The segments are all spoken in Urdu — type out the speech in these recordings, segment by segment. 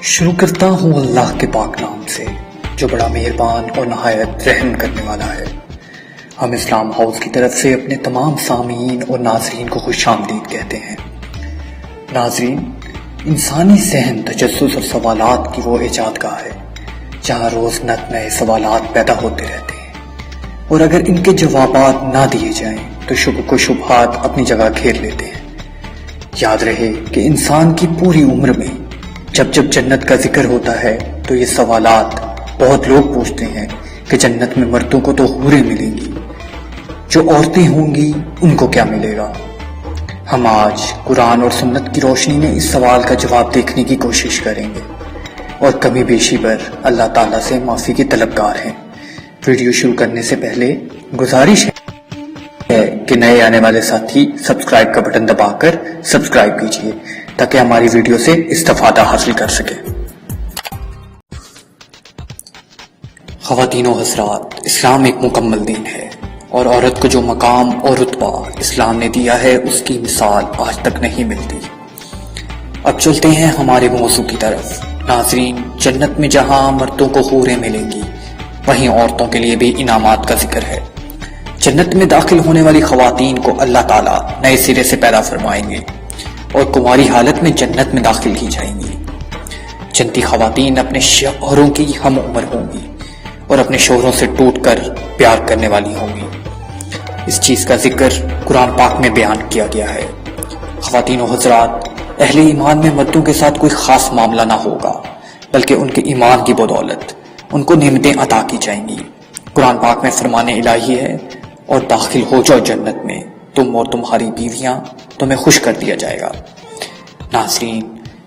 شروع کرتا ہوں اللہ کے پاک نام سے جو بڑا مہربان اور نہایت رحم کرنے والا ہے۔ ہم اسلام ہاؤس کی طرف سے اپنے تمام سامعین اور ناظرین کو خوش آمدید کہتے ہیں۔ ناظرین، انسانی ذہن تجسس اور سوالات کی وہ ایجاد گاہ ہے جہاں روز نئے سوالات پیدا ہوتے رہتے ہیں، اور اگر ان کے جوابات نہ دیے جائیں تو شبہ و شبہات اپنی جگہ گھیر لیتے ہیں۔ یاد رہے کہ انسان کی پوری عمر میں جب جنت کا ذکر ہوتا ہے تو یہ سوالات بہت لوگ پوچھتے ہیں کہ جنت میں مردوں کو تو حوریں ملیں گی، جو عورتیں ہوں گی ان کو کیا ملے گا؟ ہم آج قرآن اور سنت کی روشنی میں اس سوال کا جواب دیکھنے کی کوشش کریں گے، اور کمی بیشی پر اللہ تعالیٰ سے معافی کے طلبگار ہیں۔ ویڈیو شروع کرنے سے پہلے گزارش ہے کہ نئے آنے والے ساتھی سبسکرائب کا بٹن دبا کر سبسکرائب کیجیے تاکہ ہماری ویڈیو سے استفادہ حاصل کر سکے۔ خواتین و حضرات، اسلام ایک مکمل دین ہے، اور عورت کو جو مقام اور رتبہ اسلام نے دیا ہے اس کی مثال آج تک نہیں ملتی۔ اب چلتے ہیں ہمارے موضوع کی طرف۔ ناظرین، جنت میں جہاں مردوں کو حوریں ملیں گی وہیں عورتوں کے لیے بھی انعامات کا ذکر ہے۔ جنت میں داخل ہونے والی خواتین کو اللہ تعالیٰ نئے سرے سے پیدا فرمائیں گے اور کماری حالت میں جنت میں داخل کی جائیں گی۔ جنتی خواتین اپنے شوہروں کی ہم عمر ہوں گی اور اپنے شوہروں سے ٹوٹ کر پیار کرنے والی ہوں گی۔ اس چیز کا ذکر قرآن پاک میں بیان کیا گیا ہے۔ خواتین و حضرات، اہل ایمان میں مردوں کے ساتھ کوئی خاص معاملہ نہ ہوگا، بلکہ ان کے ایمان کی بدولت ان کو نعمتیں عطا کی جائیں گی۔ قرآن پاک میں فرمان الہی ہے، اور داخل ہو جاؤ جنت میں، تم اور تمہاری بیویاں، تمہیں خوش کر دیا جائے گا۔ ناظرین،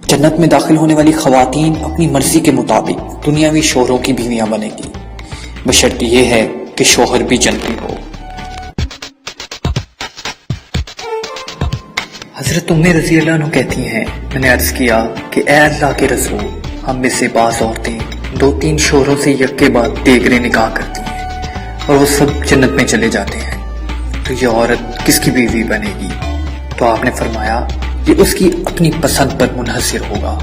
جنت میں داخل ہونے والی خواتین اپنی مرضی کے مطابق دنیاوی شوہروں کی بیویاں بنیں گی، بشرط یہ ہے کہ شوہر بھی جنتی ہو۔ حضرت ام رضی اللہ عنہ کہتی ہیں، میں نے عرض کیا کہ اے اللہ کے رسول، ہم میں سے بعض عورتیں 2-3 شوہروں سے یکے بعد دیگرے نکاح کرتی ہیں اور وہ سب جنت میں چلے جاتے ہیں، تو یہ عورت کس کی بیوی بنے گی؟ تو آپ نے فرمایا یہ اس کی اپنی پسند پر منحصر ہوگا۔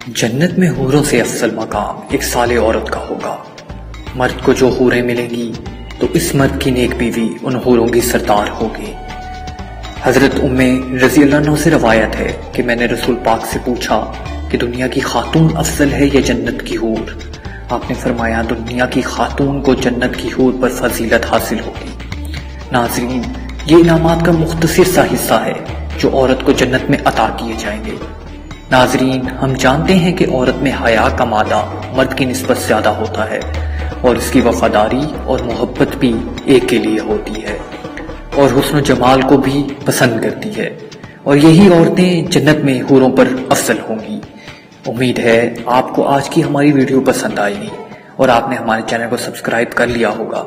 جنت میں حوروں سے افضل مقام ایک صالح عورت کا ہوگا۔ مرد کو جو حوریں ملیں گی تو اس مرد کی نیک بیوی ان حوروں کی سردار ہوگی۔ حضرت ام رضی اللہ عنہ سے روایت ہے کہ میں نے رسول پاک سے پوچھا کہ دنیا کی خاتون افضل ہے یا جنت کی حور؟ آپ نے فرمایا دنیا کی خاتون کو جنت کی حور پر فضیلت حاصل ہوگی۔ ناظرین، یہ انعامات کا مختصر سا حصہ ہے جو عورت کو جنت میں عطا کیے جائیں گے۔ ناظرین، ہم جانتے ہیں کہ عورت میں حیا کا مادہ مرد کی نسبت زیادہ ہوتا ہے، اور اس کی وفاداری اور محبت بھی ایک کے لیے ہوتی ہے، اور حسن و جمال کو بھی پسند کرتی ہے، اور یہی عورتیں جنت میں حوروں پر افضل ہوں گی۔ امید ہے آپ کو آج کی ہماری ویڈیو پسند آئے گی اور آپ نے ہمارے چینل کو سبسکرائب کر لیا ہوگا۔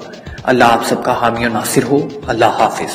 اللہ آپ سب کا حامی و ناصر ہو۔ اللہ حافظ۔